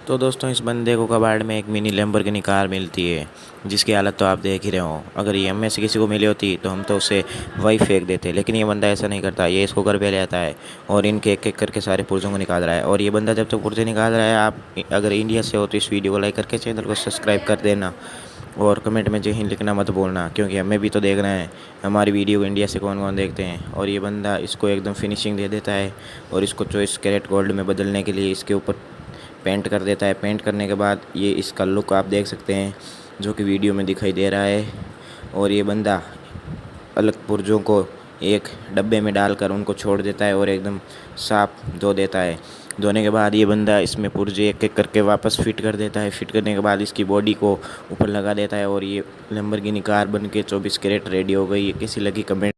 तो दोस्तों इस बंदे को कबाड़ में एक मिनी लैम्बोर्गिनी कार मिलती है, जिसकी हालत तो आप देख ही रहे हो। अगर ये हम में से किसी को मिली होती तो हम तो उसे वही फेंक देते, लेकिन ये बंदा ऐसा नहीं करता। ये इसको घर पे ले आता है और इनके एक एक करके सारे पुर्जों को निकाल रहा है। और ये बंदा जब तक पुर्जे निकाल रहा है, आप अगर इंडिया से हो तो इस वीडियो को लाइक करके चैनल को सब्सक्राइब कर देना और कमेंट में जय हिंद लिखना मत भूलना, क्योंकि हमें भी तो देखना है हमारी वीडियो को इंडिया से कौन कौन देखते हैं। और ये बंदा इसको एकदम फिनिशिंग दे देता है और इसको 24 कैरेट गोल्ड में बदलने के लिए इसके ऊपर पेंट कर देता है। पेंट करने के बाद ये इसका लुक आप देख सकते हैं, जो कि वीडियो में दिखाई दे रहा है। और ये बंदा अलग पुर्जों को एक डब्बे में डालकर उनको छोड़ देता है और एकदम साफ धो देता है। धोने के बाद ये बंदा इसमें पुर्जे एक एक करके वापस फिट कर देता है। फिट करने के बाद इसकी बॉडी को ऊपर लगा देता है और ये लैम्बोर्गिनी कार बन के 24 कैरेट रेडी हो गई। कैसी लगी कमेंट